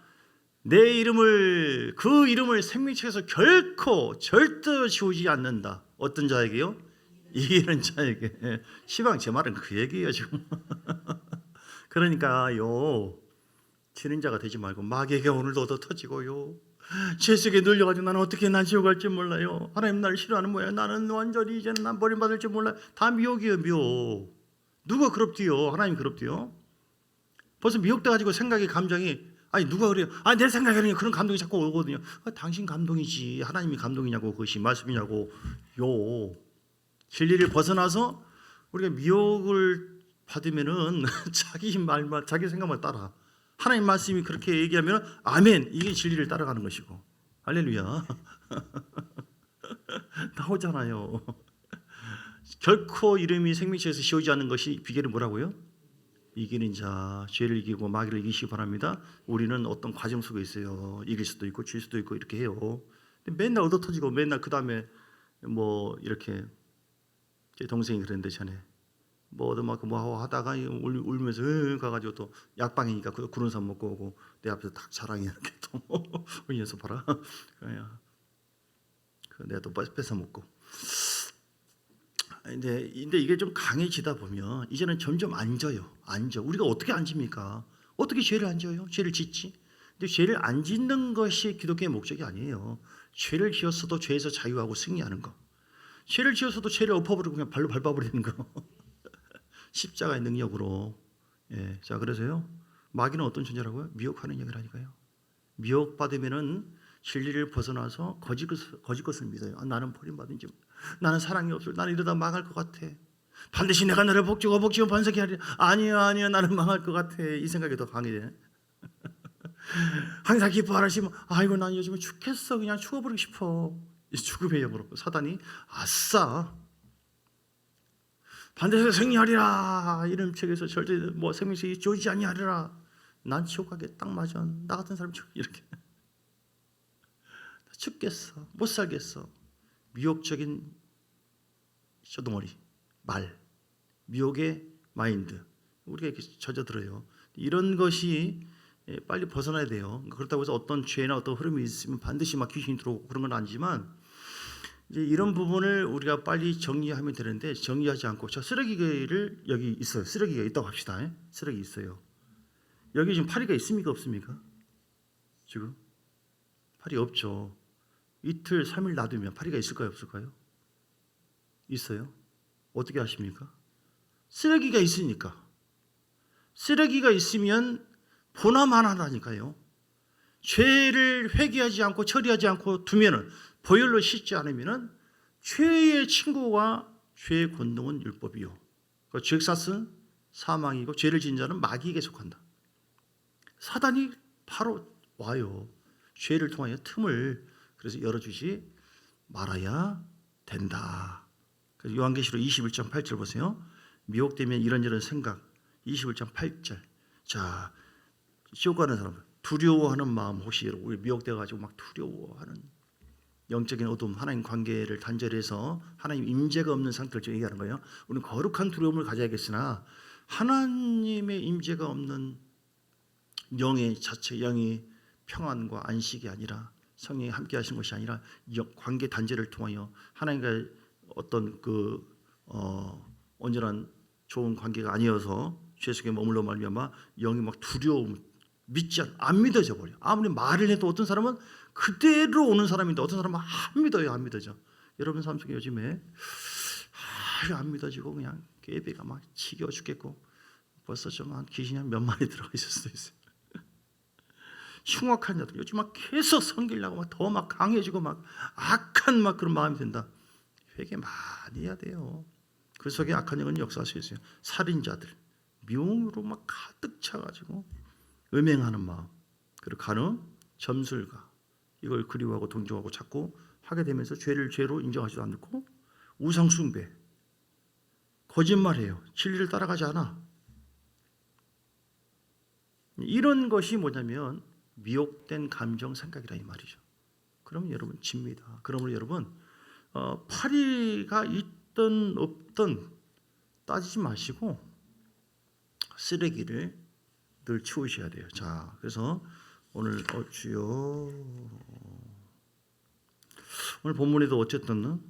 그 이름을 생명책에서 결코 절대 지우지 않는다. 어떤 자에게요? 이기는 자에게. 시방 제 말은 그 얘기예요 지금. 그러니까요, 지는 자가 되지 말고 마귀에게 오늘도 얻어 터지고요, 죄 속에 눌려가지고 나는 어떻게 난 지옥 갈지 몰라요, 하나님 나를 싫어하는 모양, 나는 완전히 이제는 난 버림받을 줄 몰라. 다 미혹이에요. 미혹. 누가 그럽디요? 하나님 그럽디요? 벌써 미혹돼 가지고 생각이 감정이 누가 그래요? 내 생각에는 그런 감동이 자꾸 오거든요. 당신 감동이지 하나님이 감동이냐고, 그것이 말씀이냐고. 진리를 벗어나서 우리가 미혹을 받으면은 자기 말만, 자기 생각만 따라. 하나님 말씀이 그렇게 얘기하면 아멘, 이게 진리를 따라가는 것이고. 할렐루야. 나오잖아요. 결코 이름이 생명책에서 지워지지 않는 것이 비결이 뭐라고요? 이기는 자, 죄를 이기고 마귀를 이기시기 바랍니다. 우리는 어떤 과정 속에 있어요. 이길 수도 있고 질 수도 있고 이렇게 해요. 근데 맨날 얻어 터지고 맨날 그 다음에 이렇게, 제 동생이 그랬는데 전에 얻어맞고 하다가 울면서 가가지고 또 약방이니까 구른 산 먹고 오고 내 앞에서 딱 자랑해 이렇게 또 이 녀석 봐라. 내가 또 뺏어 먹고. 근데 이게 좀 강해지다 보면 이제는 점점 앉아. 우리가 어떻게 앉습니까? 어떻게 죄를 안 져요? 죄를 짓지? 근데 죄를 안 짓는 것이 기독교의 목적이 아니에요. 죄를 지었어도 죄에서 자유하고 승리하는 거. 죄를 지었어도 죄를 엎어버리고 그냥 발로 밟아버리는 거. 십자가의 능력으로. 자, 그래서요, 마귀는 어떤 존재라고요? 미혹하는 영이라니까요. 미혹받으면은 진리를 벗어나서 거짓 것을 믿어요. 나는 버림받은지, 나는 사랑이 없을, 나는 이러다 망할 것 같아. 반드시 내가 너를 복주고 번성케 하리라. 아니야, 나는 망할 것 같아. 이 생각이 더 강해져. 항상 기뻐하시면 난 요즘에 죽겠어, 그냥 죽어버리고 싶어. 이 죽음의 영으로 사단이 아싸, 반드시 승리하리라, 이름 책에서 절대 생명책이 지워지지 아니하리라. 난 지옥 가게 딱 맞아. 나 같은 사람 이렇게 죽겠어, 못 살겠어. 미혹적인 쇼덩어리 말, 미혹의 마인드, 우리가 이렇게 젖어들어요. 이런 것이 빨리 벗어나야 돼요. 그렇다고 해서 어떤 죄나 어떤 흐름이 있으면 반드시 귀신이 들어오고 그런 건 아니지만, 이제 이런 부분을 우리가 빨리 정리하면 되는데 정리하지 않고, 저 쓰레기를 여기 있어요. 쓰레기가 있다고 합시다. 쓰레기 있어요. 여기 지금 파리가 있습니까 없습니까? 지금 파리 없죠. 이틀 3일 놔두면 파리가 있을까요 없을까요? 있어요. 어떻게 아십니까? 쓰레기가 있으니까. 쓰레기가 있으면 보나만 하다니까요. 죄를 회개하지 않고 처리하지 않고 두면은, 보혈로 씻지 않으면은 죄의 친구와 죄의 권능은 율법이요. 그 죄악사은 사망이고 죄를 지은 자는 마귀에게 속한다. 사단이 바로 와요. 죄를 통하여 틈을 그래서 열어주지 말아야 된다. 그래서 요한계시록 21장 8절 보세요. 미혹되면 이런저런 생각. 21장 8절. 자, 지옥 가는 사람, 두려워하는 마음, 혹시 우리 미혹되어가지고 두려워하는 영적인 어둠, 하나님 관계를 단절해서 하나님 임재가 없는 상태를 좀 얘기하는 거예요. 우리는 거룩한 두려움을 가져야겠으나 하나님의 임재가 없는 영의 자체, 영의 평안과 안식이 아니라, 성령이 함께 하시는 것이 아니라 관계 단절을 통하여 하나님과 어떤 온전한 좋은 관계가 아니어서 죄 속에 머물러 말미암아 영이 두려움, 안 믿어져 버려. 아무리 말을 해도 어떤 사람은 그대로 오는 사람인데 어떤 사람은 안 믿어요. 안 믿어져. 여러분 삶 속에 요즘에 안 믿어지고 그냥 깨비가 막 지겨워 죽겠고 벌써 좀 한 귀신이 한 몇 마리 들어가 있을 수도 있어요. 흉악한 자들 요즘 막 계속 섬기려고 막 더 막 강해지고 막 악한 막 그런 마음이 든다. 회개 많이 해야 돼요. 그 속에 악한 영은 역사할 수 있어요. 살인자들 미움으로 막 가득 차가지고 음행하는 마음, 그리고 간음, 점술가 이걸 그리워하고 동정하고 자꾸 하게 되면서 죄를 죄로 인정하지도 않고 우상 숭배, 거짓말해요. 진리를 따라가지 않아. 이런 것이 뭐냐면 미혹된 감정 생각이라 이 말이죠. 그러면 여러분 집니다. 그러면 여러분 파리가 있든 없든 따지지 마시고 쓰레기를 늘 치우셔야 돼요. 자, 그래서 오늘 주여 오늘 본문에도 어쨌든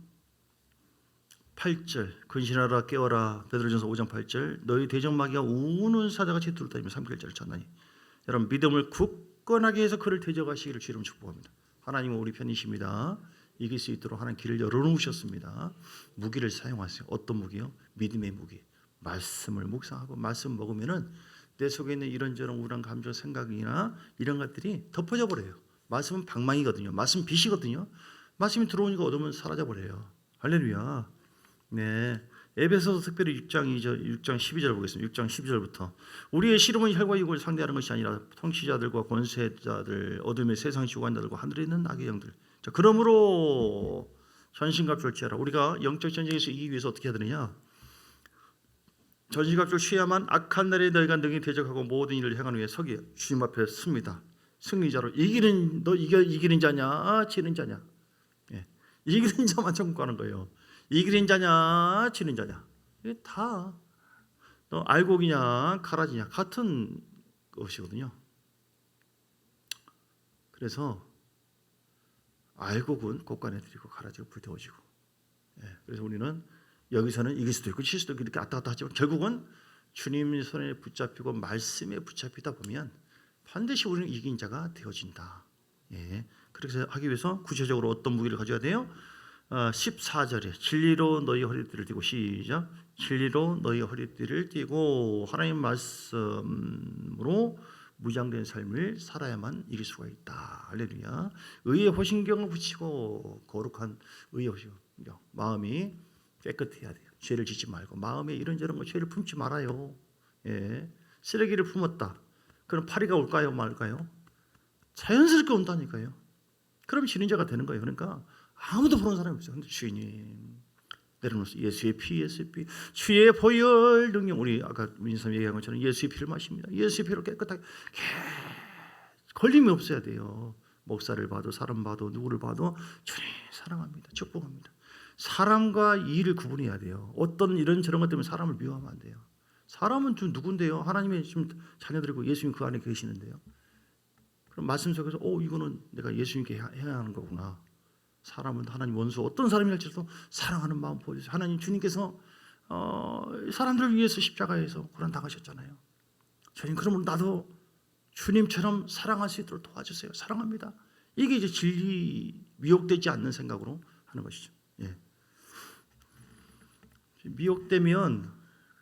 8절 근신하라 깨어라 베드로전서 5장 8절 너희 대적마귀가 우는 사자같이 두루다니며 3개월째를 찾나니 여러분 믿음을 굳건하게 해서 그를 대적하시기를 주님 축복합니다. 하나님은 우리 편이십니다. 이길 수 있도록 하나님 길을 열어놓으셨습니다. 무기를 사용하세요. 어떤 무기요? 믿음의 무기. 말씀을 묵상하고 말씀 먹으면은 내 속에 있는 이런저런 우울한 감정 생각이나 이런 것들이 덮어져 버려요. 말씀은 방망이거든요. 말씀 빛이거든요. 말씀이 들어오니까 어둠은 사라져 버려요. 할렐루야. 네. 에베소서 특별히 6장 12절 보겠습니다. 6장 12절부터 우리의 씨름은 혈과 육을 상대하는 것이 아니라 통치자들과 권세자들 어둠의 세상 주관자들과 하늘에 있는 악의 영들. 자, 그러므로 전신갑주를 졸지하라. 우리가 영적 전쟁에서 이기기 위해서 어떻게 해야 되느냐? 전신갑주를 취해야만 악한 날에 너희가 능히 대적하고 모든 일을 행하는 위해 서기 주님 앞에 섭니다. 승리자로 이기는 자냐 지는 자냐? 예. 이기는 자만 천국 가는 거예요. 이기는 자냐 지는 자냐? 이게 다 너 알곡이냐 가라지냐 같은 것이거든요. 그래서 알곡은 곳간에 들이고 가라지고 불태워지고. 예. 그래서 우리는 여기서는 이길 수도 있고 질 수도 있고 이렇게 왔다 갔다 하지만 결국은 주님 손에 붙잡히고 말씀에 붙잡히다 보면 반드시 우리는 이긴 자가 되어진다. 예. 그렇게 하기 위해서 구체적으로 어떤 무기를 가져야 돼요? 14절에 진리로 너희 허리띠를 띠고 시작. 진리로 너희 허리띠를 띠고 하나님 말씀으로 무장된 삶을 살아야만 이길 수가 있다. 할렐루야. 의의 호신경을 붙이고 거룩한 의의 호신경. 마음이 깨끗해야 돼요. 죄를 짓지 말고 마음에 이런저런 거 죄를 품지 말아요. 예. 쓰레기를 품었다. 그럼 파리가 올까요, 말까요? 자연스럽게 온다니까요. 그럼 진인자가 되는 거예요. 그러니까 아무도 부르는 사람이 없어요. 근데 주님 내려놓으세요. 예수의 피, 예수의 피, 주의 보혈 능력. 우리 아까 민선 얘기한 것처럼 예수의 피를 마십니다. 예수의 피로 깨끗하게 걸림이 없어야 돼요. 목사를 봐도 사람 봐도 누구를 봐도 주님 사랑합니다. 축복합니다. 사람과 일을 구분해야 돼요. 어떤 이런저런 것 때문에 사람을 미워하면 안 돼요. 사람은 좀 누군데요? 하나님의 지금 자녀들이고 예수님 그 안에 계시는데요. 그럼 말씀 속에서 이거는 내가 예수님께 해야 하는 거구나. 사람은 하나님 원수 어떤 사람이 할지라도 사랑하는 마음 보여주세요. 하나님 주님께서 사람들을 위해서 십자가에서 고난 당하셨잖아요. 주님 그러면 나도 주님처럼 사랑할 수 있도록 도와주세요. 사랑합니다. 이게 이제 진리 미혹되지 않는 생각으로 하는 것이죠. 예. 미혹되면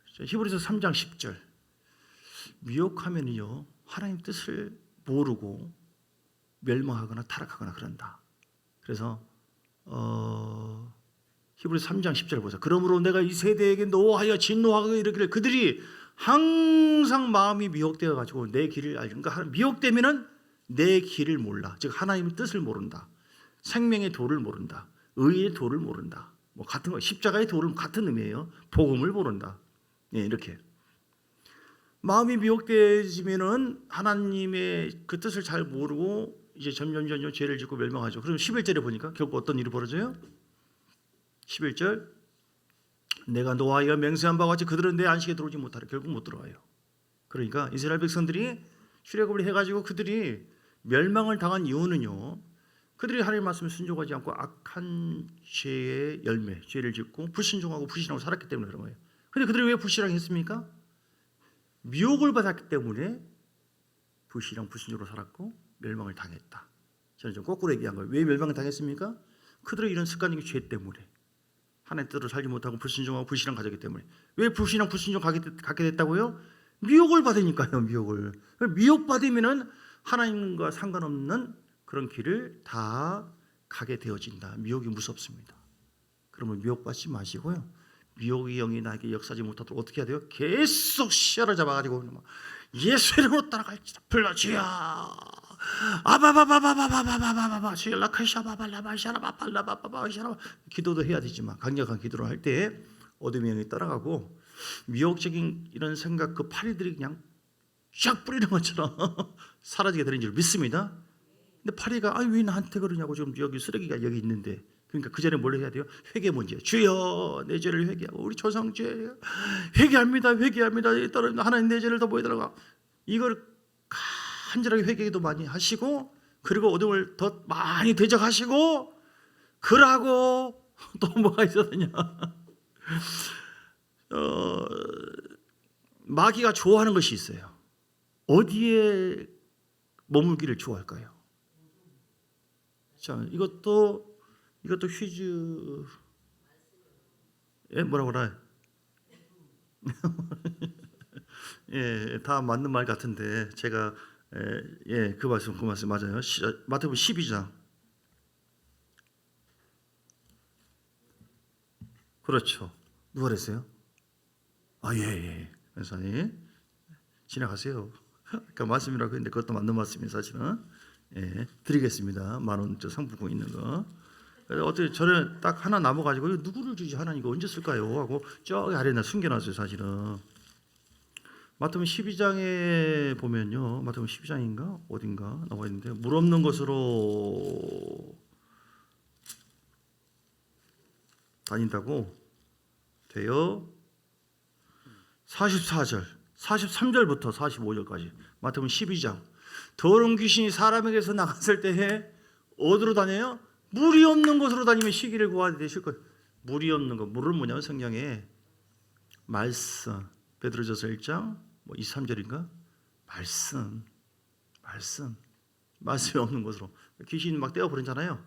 히브리서 3장 10절 미혹하면요 하나님 뜻을 모르고 멸망하거나 타락하거나 그런다. 그래서 히브리서 3장 10절 보세요. 그러므로 내가 이 세대에게 노하여 진노하고 이르기를 그들이 항상 마음이 미혹되어 가지고 내 길을 알지. 그러니까 미혹되면은 내 길을 몰라. 즉 하나님의 뜻을 모른다. 생명의 도를 모른다. 의의 도를 모른다. 뭐 같은 거 십자가의 도를 같은 의미예요. 복음을 모른다. 예, 이렇게 마음이 미혹되지면은 하나님의 그 뜻을 잘 모르고 이제 점점 죄를 짓고 멸망하죠. 그럼 11절에 보니까 결국 어떤 일이 벌어져요? 11절 내가 노하여 맹세한 바와 같이 그들은 내 안식에 들어오지 못하려. 결국 못 들어와요. 그러니까 이스라엘 백성들이 출애굽을 해가지고 그들이 멸망을 당한 이유는요. 그들이 하나님의 말씀을 순종하지 않고 악한 죄의 열매, 죄를 짓고 불순종하고 불신하고 살았기 때문에 그런 거예요. 그런데 그들이 왜 불신앙했습니까? 미혹을 받았기 때문에 불신앙 불순종으로 살았고 멸망을 당했다. 저는 좀 거꾸로 얘기한 거예요. 왜 멸망을 당했습니까? 그들의 이런 습관적인 죄 때문에 하나님의 뜻을 살지 못하고 불순종하고 불신앙 가졌기 때문에. 왜 불신앙 불순종 갖게 됐다고요? 미혹을 받으니까요. 미혹받으면은 하나님과 상관없는 그런 길을 다 가게 되어진다. 미혹이 무섭습니다. 그러면 미혹받지 마시고요. 미혹의 영이 나에게 역사하지 못하도록 어떻게 해야 돼요? 계속 시야를 잡아가지고 예수 이름으로 따라갈지다. 불러주야. 아바바바바바바바바바바 시엘라카샤바발라바샤라바발라바바샤라. 기도도 해야 되지만 강력한 기도를 할 때 어둠의 영이 따라가고 미혹적인 이런 생각 그 파리들이 그냥 쫙 뿌리는 것처럼 사라지게 되는 줄 믿습니다. 근데 파리가 왜 나한테 그러냐고 지금 여기 쓰레기가 여기 있는데 그러니까 그 전에 뭘 해야 돼요? 회개 문제. 주여 내 죄를 회개하고 우리 조상죄 회개합니다. 회개합니다. 하나님 내 죄를 더 보여달라고 이걸 간절하게 회개도 많이 하시고 그리고 어둠을 더 많이 대적하시고 그러고 또 뭐가 있어야 되냐? 마귀가 좋아하는 것이 있어요. 어디에 머물기를 좋아할까요? 자, 이것도 퀴즈. 뭐라고 그래? 예, 다 맞는 말 같은데 제가 그 말씀 맞아요. 마태복음 12장. 그렇죠. 누가 그랬어요? 예. 변호사님 지나가세요. 그러니까 말씀이라고 했는데 그것도 맞는 말씀이에요. 사실은. 드리겠습니다. 10,000원 저 상품권 있는 거. 어떻게 저는 딱 하나 남아가지고 이거 누구를 주지 하나님 이거 언제 쓸까요? 하고 저기 아래에 숨겨놨어요. 사실은. 마태복음 12장에 보면요. 마태복음 12장인가 어딘가 나와 있는데 물 없는 것으로 다닌다고 되어 44절, 43절부터 45절까지 마태복음 12장. 더러운 귀신이 사람에게서 나갔을 때에 어디로 다녀요? 물이 없는 곳으로 다니면 시기를 구하게 되실 거예요. 물이 없는 것. 물은 뭐냐면 성경에 말씀. 베드로전서 1장 23절인가? 말씀이 없는 곳으로 귀신이 막 떼어버리잖아요.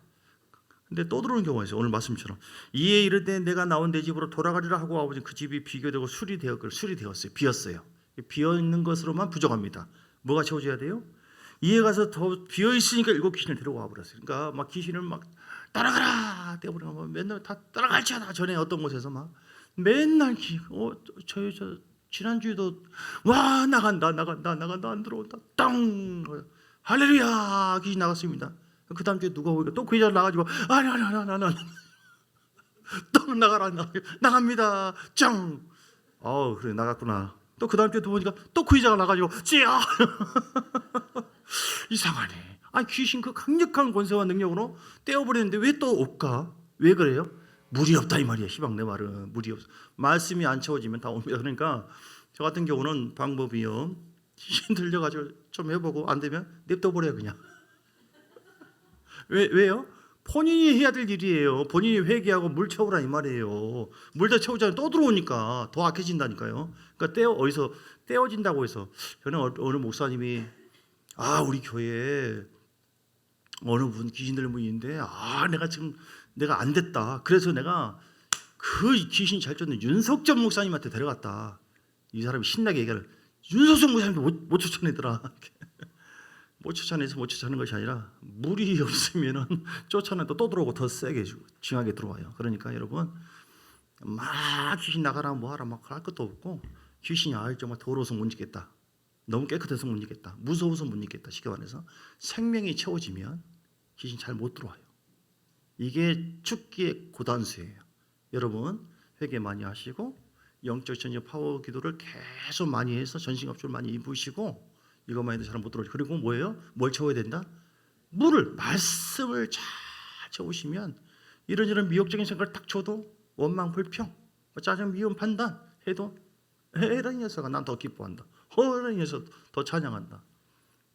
근데 또 들어오는 경우가 있어요. 오늘 말씀처럼 이에 이를 때 내가 나온 내 집으로 돌아가리라 하고 아버지 그 집이 비교되고 수리되었어요. 비었어요. 비어있는 것으로만 부족합니다. 뭐가 채워져야 돼요? 이에 가서 더 비어있으니까 7 귀신을 데려와 버렸어요. 그러니까 막 귀신을 막 따라가라 떼어버리면 맨날 다 따라갈지 않아. 전에 어떤 곳에서 막 맨날 저 지난주에도 와 나간다 안 들어온다 땅 할렐루야 귀신 나갔습니다. 그 다음 주에 누가 오니까 또 그 여자 나가지고 아니 또 나갑니다 짱 그래 나갔구나. 또 그 다음 주에 또 보니까 또 그 여자가 나가지고 찌야 이상하네. 귀신 그 강력한 권세와 능력으로 떼어버리는데 왜 또 올까? 왜 그래요? 물이 없다 이 말이야. 시방 내 말은 물이 없어. 말씀이 안 채워지면 다 옵니다. 그러니까 저 같은 경우는 방법이요. 귀신 들려가지고 좀 해보고 안 되면 냅둬버려요 그냥. 왜요? 본인이 해야 될 일이에요. 본인이 회개하고 물 채우라 이 말이에요. 물 더 채우자면 또 들어오니까 더 악해진다니까요. 그러니까 어디서 떼어진다고 해서 저는 어느 목사님이 우리 교회에 어느 분 귀신 들린 분이 있는데 내가 안 됐다. 그래서 내가 그 귀신 잘 쫓는 윤석전 목사님한테 데려갔다. 이 사람이 신나게 얘기를 윤석전 목사님도 못 쫓아내더라. 못 쫓아내는 것이 아니라 물이 없으면은 쫓아내도 또 들어오고 더 세게 징하게 들어와요. 그러니까 여러분 막 귀신 나가라 뭐하라 막 할 것도 없고 귀신이 정말 더러워서 못 있겠다. 너무 깨끗해서 못 있겠다. 무서워서 못 있겠다. 쉽게 말해서 생명이 채워지면 귀신 잘 못 들어와요. 이게 죽기의 고단수예요. 여러분 회개 많이 하시고 영적 전쟁 파워 기도를 계속 많이 해서 전신갑주를 많이 입으시고 이것만 해도 잘 못 들어오죠. 그리고 뭐예요? 뭘 채워야 된다? 말씀을 잘 채우시면 이런 미혹적인 생각을 딱 줘도 원망 불평 짜증 미움 판단 해도 이런 녀석아 난 더 기뻐한다. 이런 녀석 더 찬양한다.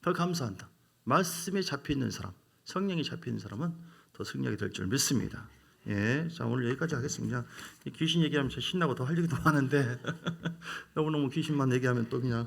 더 감사한다. 말씀에 잡혀있는 사람, 성령이 잡혀있는 사람은 더 승리하게 될 줄 믿습니다. 자 오늘 여기까지 하겠습니다. 귀신 얘기하면 저 신나고 더 할 얘기도 많은데 너무너무 귀신만 얘기하면 또 그냥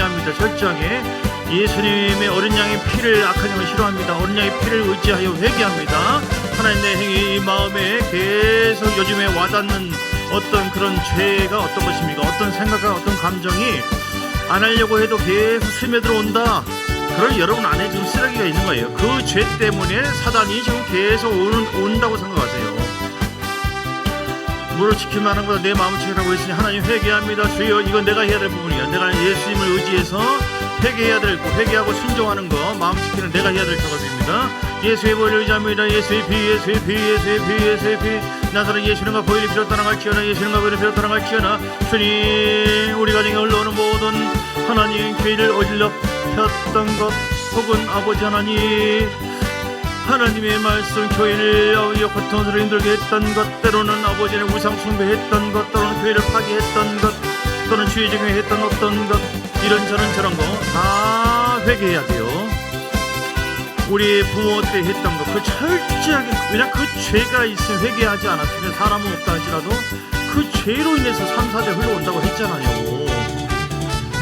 회개합니다. 철저하게 예수님의 어린 양의 피를, 악한 영을 싫어합니다. 어린 양의 피를 의지하여 회개합니다. 하나님, 내 행위 마음에 계속 요즘에 와닿는 어떤 그런 죄가 어떤 것입니까? 어떤 생각과 어떤 감정이 안 하려고 해도 계속 스며들어 온다. 그럴 여러분 안에 지금 쓰레기가 있는 거예요. 그 죄 때문에 사단이 지금 계속 온다고 생각하세요. 물을 지킬 만한 것보다 내 마음을 지키라고 했으니 하나님 회개합니다. 주여, 이건 내가 해야 될 부분이야. 내가 예수님을 의지해서 회개해야 될 거, 회개하고 순종하는 거, 마음 지키는 내가 해야 될 작업입니다. 예수의 보혈을 의지합니다. 예수의 피, 예수의 피, 예수의 피, 예수의 피. 나사렛 예수님과 보혈이 피로 떠나갈지어나, 예수님과 보혈이 피로 떠나갈지어나. 주님, 우리 가정에 흘러오는 모든 하나님 죄를 어질러 폈던 것, 혹은 아버지 하나님, 하나님의 말씀 교회를 고통스러워 힘들게 했던 것, 때로는 아버지의 우상 숭배했던 것, 또는 교회를 파괴했던 것, 또는 주의 증오에 했던 어떤 것, 이런저런 저런 거 다 회개해야 돼요. 우리 부모 때 했던 거, 그 철저하게, 왜냐 그 죄가 있으면 회개하지 않았으면 사람은 없다 할지라도 그 죄로 인해서 3, 4대 흘러온다고 했잖아요.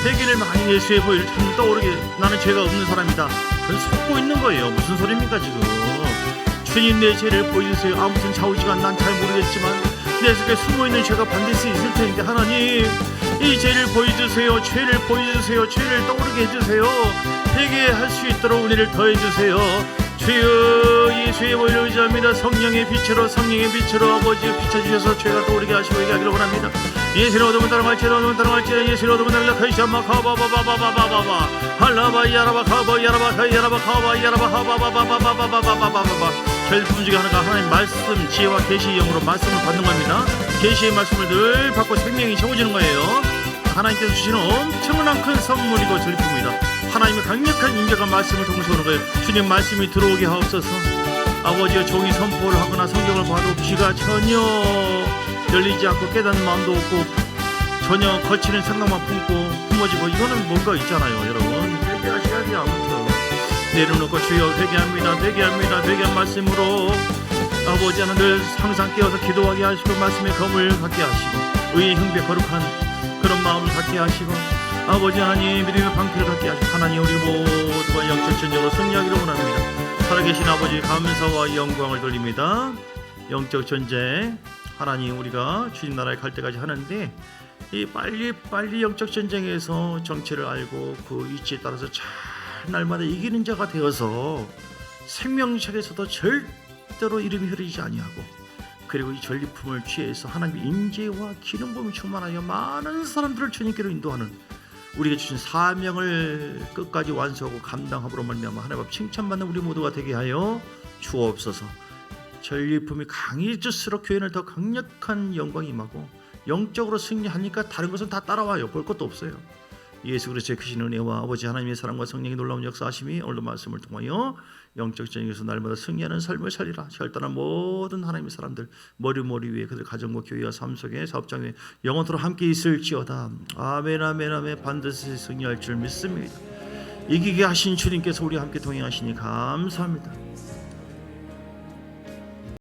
회개를 많이, 예수의 보혈을 참 떠오르게, 나는 죄가 없는 사람이다. 그걸 속고 있는 거예요. 무슨 소리입니까 지금. 주님, 내 죄를 보여주세요. 아무튼 좌우지간 난 잘 모르겠지만 내 속에 숨어있는 죄가 반드시 있을 테니까 하나님, 이 죄를 보여주세요. 죄를 보여주세요. 죄를 떠오르게 해주세요. 회개할 수 있도록 은혜를 더해주세요. 주여, 예수의 보혈을 의지합니다. 성령의 빛으로, 성령의 빛으로 아버지 비춰주셔서 죄가 떠오르게 하시고 회개하기를 원합니다. 예수를 얻으면 따라갈지라, 얻으면 따라갈지라, 예수를 얻으면 따라갈지라, 카바바바바바바바바 할라바 야라바 카바 야라바 카 야라바 카바 야라바 하바바바바바바바바바바바바. 절품 중에 하나가 하나님 말씀, 지혜와 계시의 영으로 말씀을 받는 겁니다. 계시의 말씀을 늘 받고 생명이 채워지는 거예요. 하나님께서 주시는 엄청난 큰 선물이고 절품입니다. 하나님의 강력한 인격한 말씀을 통해서 오는 거예요. 주님, 말씀이 들어오게 하옵소서. 아버지여, 종이 선포를 하거나 성경을 봐도 귀가 전혀 열리지 않고 깨닫는 마음도 없고 전혀 거치는 생각만 품어지고, 이거는 뭔가 있잖아요. 여러분, 회개하셔야 돼요. 아무튼 내려놓고 주여 회개합니다. 회개합니다. 회개한 말씀으로 아버지 하나님 늘 항상 깨어서 기도하게 하시고, 말씀의 검을 갖게 하시고, 의의 형배 거룩한 그런 마음을 갖게 하시고, 아버지 하나님 믿음의 방패를 갖게 하시고, 하나님 우리 모두가 영적 전쟁으로 승리하기를 원합니다. 살아계신 아버지, 감사와 영광을 돌립니다. 영적 전쟁, 하나님 우리가 주님 나라에 갈 때까지 하는데 이 빨리 영적 전쟁에서 정체를 알고 그 이치에 따라서 잘 날마다 이기는 자가 되어서 생명책에서도 절대로 이름이 흐르지 아니하고, 그리고 이 전리품을 취해서 하나님의 임재와 기름 부음이 충만하여 많은 사람들을 주님께로 인도하는 우리에게 주신 사명을 끝까지 완수하고 감당함으로 말미암아 하나님 앞 칭찬받는 우리 모두가 되게 하여 주옵소서. 전리품이 강해질수록 교회는 더 강력한 영광이 임하고 영적으로 승리하니까 다른 것은 다 따라와요. 볼 것도 없어요. 예수 그리스도의 크신 은혜와 아버지 하나님의 사랑과 성령의 놀라운 역사하심이 오늘도 말씀을 통하여 영적 전쟁에서 날마다 승리하는 삶을 살리라. 혈단한 모든 하나님의 사람들 머리 위에 그들 가정과 교회와 삶 속에 사업장 에 영원토록 함께 있을지어다. 아멘 아멘 아멘. 반드시 승리할 줄 믿습니다. 이기게 하신 주님께서 우리와 함께 동행하시니 감사합니다.